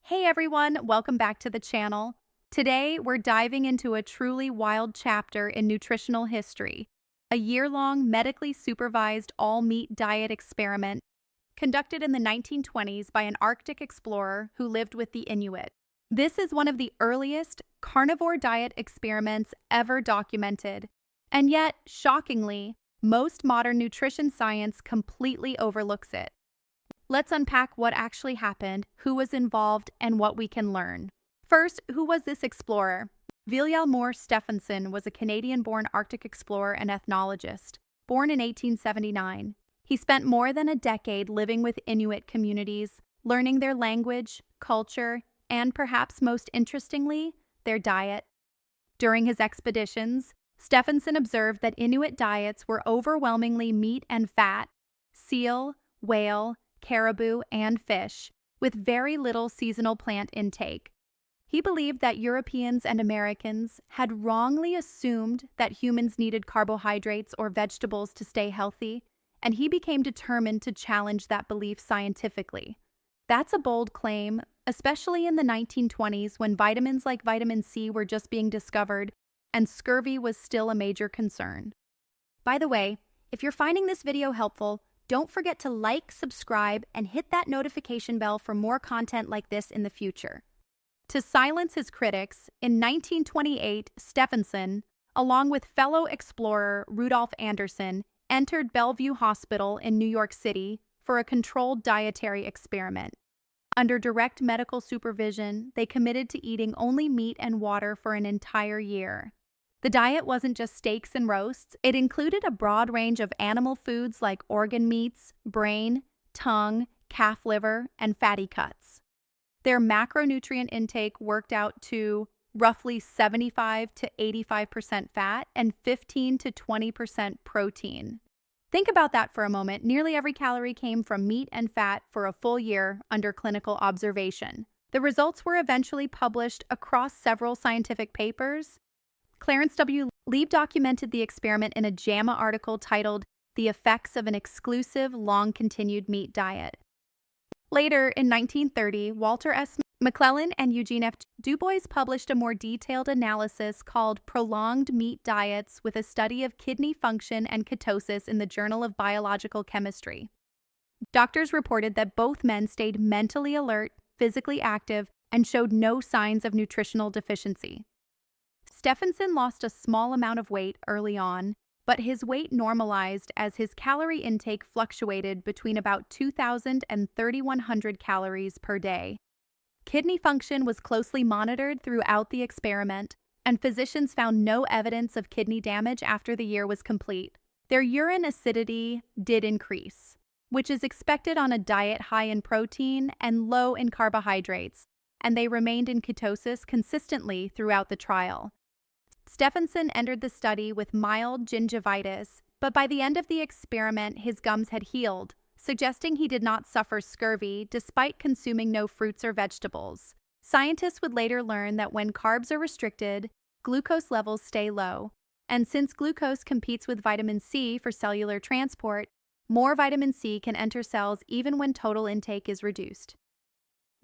Hey everyone, welcome back to the channel. Today, we're diving into a truly wild chapter in nutritional history, a year-long medically supervised all-meat diet experiment conducted in the 1920s by an Arctic explorer who lived with the Inuit. This is one of the earliest carnivore diet experiments ever documented, and yet, shockingly, most modern nutrition science completely overlooks it. Let's unpack what actually happened, who was involved, and what we can learn. First, who was this explorer? Vilhjalmur Stefansson was a Canadian-born Arctic explorer and ethnologist, born in 1879. He spent more than a decade living with Inuit communities, learning their language, culture, and perhaps most interestingly, their diet. During his expeditions, Stefansson observed that Inuit diets were overwhelmingly meat and fat, seal, whale, caribou, and fish, with very little seasonal plant intake. He believed that Europeans and Americans had wrongly assumed that humans needed carbohydrates or vegetables to stay healthy, and he became determined to challenge that belief scientifically. That's a bold claim, especially in the 1920s when vitamins like vitamin C were just being discovered and scurvy was still a major concern. By the way, if you're finding this video helpful, don't forget to like, subscribe, and hit that notification bell for more content like this in the future. To silence his critics, in 1928, Stefansson, along with fellow explorer Rudolf Anderson, entered Bellevue Hospital in New York City for a controlled dietary experiment. Under direct medical supervision, they committed to eating only meat and water for an entire year. The diet wasn't just steaks and roasts, it included a broad range of animal foods like organ meats, brain, tongue, calf liver, and fatty cuts. Their macronutrient intake worked out to roughly 75 to 85% fat and 15 to 20% protein. Think about that for a moment. Nearly every calorie came from meat and fat for a full year under clinical observation. The results were eventually published across several scientific papers. Clarence W. Lieb documented the experiment in a JAMA article titled The Effects of an Exclusive Long-Continued Meat Diet. Later, in 1930, Walter S. McClellan and Eugene F. Du Bois published a more detailed analysis called Prolonged Meat Diets with a Study of Kidney Function and Ketosis in the Journal of Biological Chemistry. Doctors reported that both men stayed mentally alert, physically active, and showed no signs of nutritional deficiency. Stefansson lost a small amount of weight early on, but his weight normalized as his calorie intake fluctuated between about 2,000 and 3,100 calories per day. Kidney function was closely monitored throughout the experiment, and physicians found no evidence of kidney damage after the year was complete. Their urine acidity did increase, which is expected on a diet high in protein and low in carbohydrates, and they remained in ketosis consistently throughout the trial. Stefansson entered the study with mild gingivitis, but by the end of the experiment, his gums had healed, suggesting he did not suffer scurvy despite consuming no fruits or vegetables. Scientists would later learn that when carbs are restricted, glucose levels stay low, and since glucose competes with vitamin C for cellular transport, more vitamin C can enter cells even when total intake is reduced.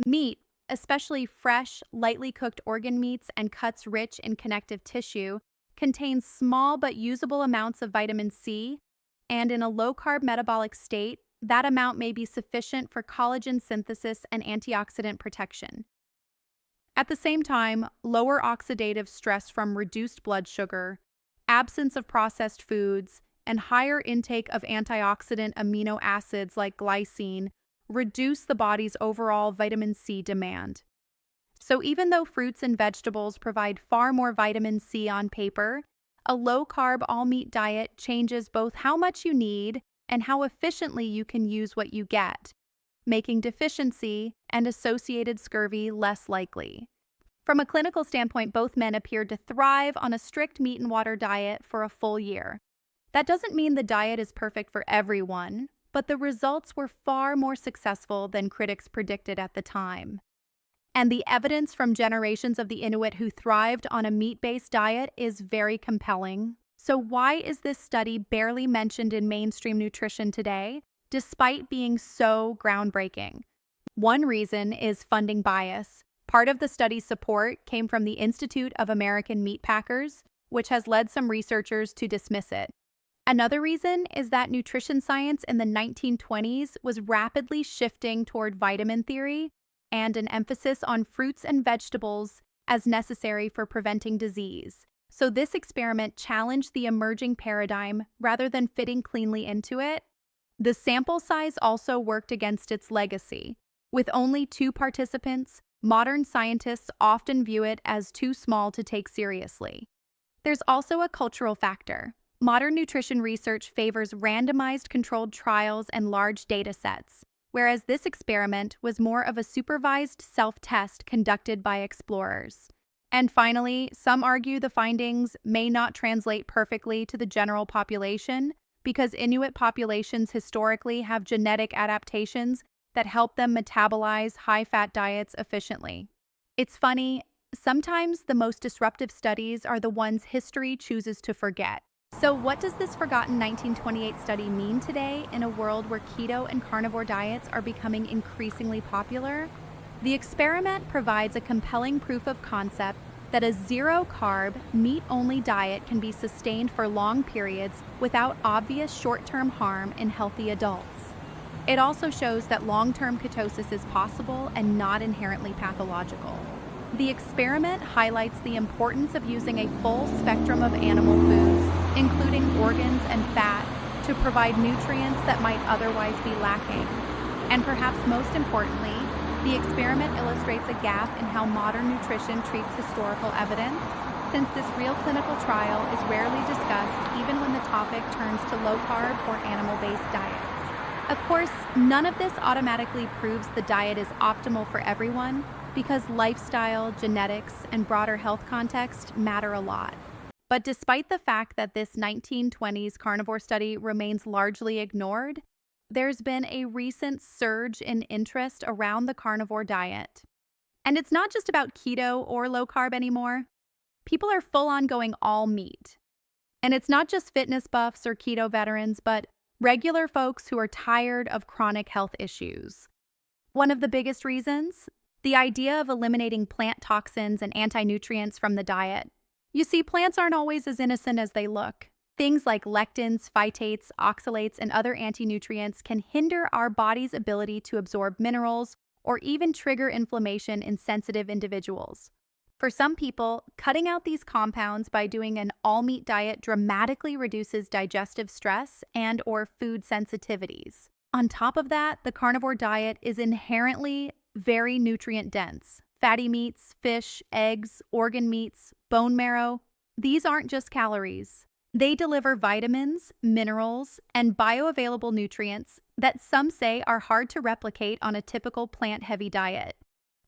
Meat, especially fresh, lightly cooked organ meats and cuts rich in connective tissue, contains small but usable amounts of vitamin C, and in a low-carb metabolic state, that amount may be sufficient for collagen synthesis and antioxidant protection. At the same time, lower oxidative stress from reduced blood sugar, absence of processed foods, and higher intake of antioxidant amino acids like glycine reduce the body's overall vitamin C demand. So even though fruits and vegetables provide far more vitamin C on paper, a low-carb all-meat diet changes both how much you need and how efficiently you can use what you get, making deficiency and associated scurvy less likely. From a clinical standpoint, both men appeared to thrive on a strict meat and water diet for a full year. That doesn't mean the diet is perfect for everyone, but the results were far more successful than critics predicted at the time. And the evidence from generations of the Inuit who thrived on a meat-based diet is very compelling. So why is this study barely mentioned in mainstream nutrition today, despite being so groundbreaking? One reason is funding bias. Part of the study's support came from the Institute of American Meatpackers, which has led some researchers to dismiss it. Another reason is that nutrition science in the 1920s was rapidly shifting toward vitamin theory and an emphasis on fruits and vegetables as necessary for preventing disease. So this experiment challenged the emerging paradigm rather than fitting cleanly into it. The sample size also worked against its legacy. With only 2 participants, modern scientists often view it as too small to take seriously. There's also a cultural factor. Modern nutrition research favors randomized controlled trials and large data sets, whereas this experiment was more of a supervised self-test conducted by explorers. And finally, some argue the findings may not translate perfectly to the general population because Inuit populations historically have genetic adaptations that help them metabolize high-fat diets efficiently. It's funny, sometimes the most disruptive studies are the ones history chooses to forget. So what does this forgotten 1928 study mean today in a world where keto and carnivore diets are becoming increasingly popular? The experiment provides a compelling proof of concept that a zero-carb, meat-only diet can be sustained for long periods without obvious short-term harm in healthy adults. It also shows that long-term ketosis is possible and not inherently pathological. The experiment highlights the importance of using a full spectrum of animal foods, including organs and fat, to provide nutrients that might otherwise be lacking. And perhaps most importantly, the experiment illustrates a gap in how modern nutrition treats historical evidence, since this real clinical trial is rarely discussed even when the topic turns to low-carb or animal-based diets. Of course, none of this automatically proves the diet is optimal for everyone, because lifestyle, genetics, and broader health context matter a lot. But despite the fact that this 1920s carnivore study remains largely ignored, there's been a recent surge in interest around the carnivore diet. And it's not just about keto or low carb anymore. People are full on going all meat. And it's not just fitness buffs or keto veterans, but regular folks who are tired of chronic health issues. One of the biggest reasons? The idea of eliminating plant toxins and anti-nutrients from the diet. You see, plants aren't always as innocent as they look. Things like lectins, phytates, oxalates, and other anti-nutrients can hinder our body's ability to absorb minerals or even trigger inflammation in sensitive individuals. For some people, cutting out these compounds by doing an all-meat diet dramatically reduces digestive stress and/or food sensitivities. On top of that, the carnivore diet is inherently very nutrient-dense. Fatty meats, fish, eggs, organ meats, bone marrow, these aren't just calories. They deliver vitamins, minerals, and bioavailable nutrients that some say are hard to replicate on a typical plant-heavy diet.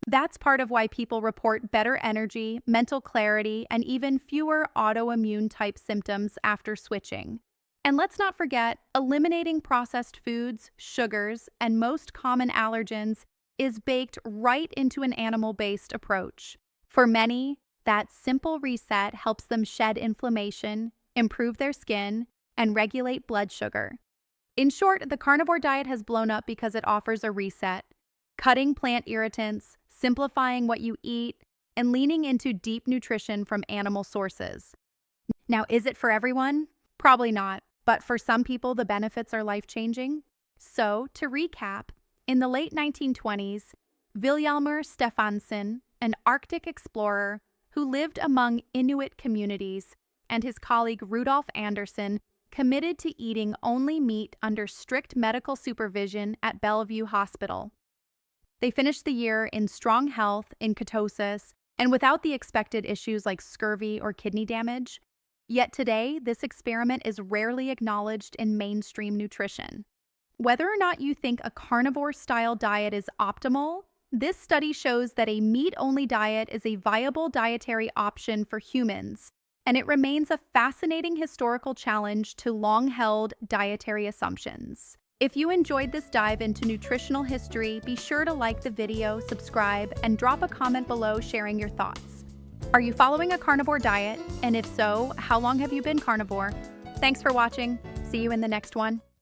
That's part of why people report better energy, mental clarity, and even fewer autoimmune-type symptoms after switching. And let's not forget, eliminating processed foods, sugars, and most common allergens is baked right into an animal-based approach. For many, that simple reset helps them shed inflammation, improve their skin, and regulate blood sugar. In short, the carnivore diet has blown up because it offers a reset, cutting plant irritants, simplifying what you eat, and leaning into deep nutrition from animal sources. Now, is it for everyone? Probably not, but for some people, the benefits are life-changing. So, to recap, in the late 1920s, Vilhjalmur Stefansson, an Arctic explorer who lived among Inuit communities, and his colleague Rudolf Anderson committed to eating only meat under strict medical supervision at Bellevue Hospital. They finished the year in strong health, in ketosis, and without the expected issues like scurvy or kidney damage. Yet today, this experiment is rarely acknowledged in mainstream nutrition. Whether or not you think a carnivore-style diet is optimal, this study shows that a meat-only diet is a viable dietary option for humans, and it remains a fascinating historical challenge to long-held dietary assumptions. If you enjoyed this dive into nutritional history, be sure to like the video, subscribe, and drop a comment below sharing your thoughts. Are you following a carnivore diet? And if so, how long have you been carnivore? Thanks for watching. See you in the next one.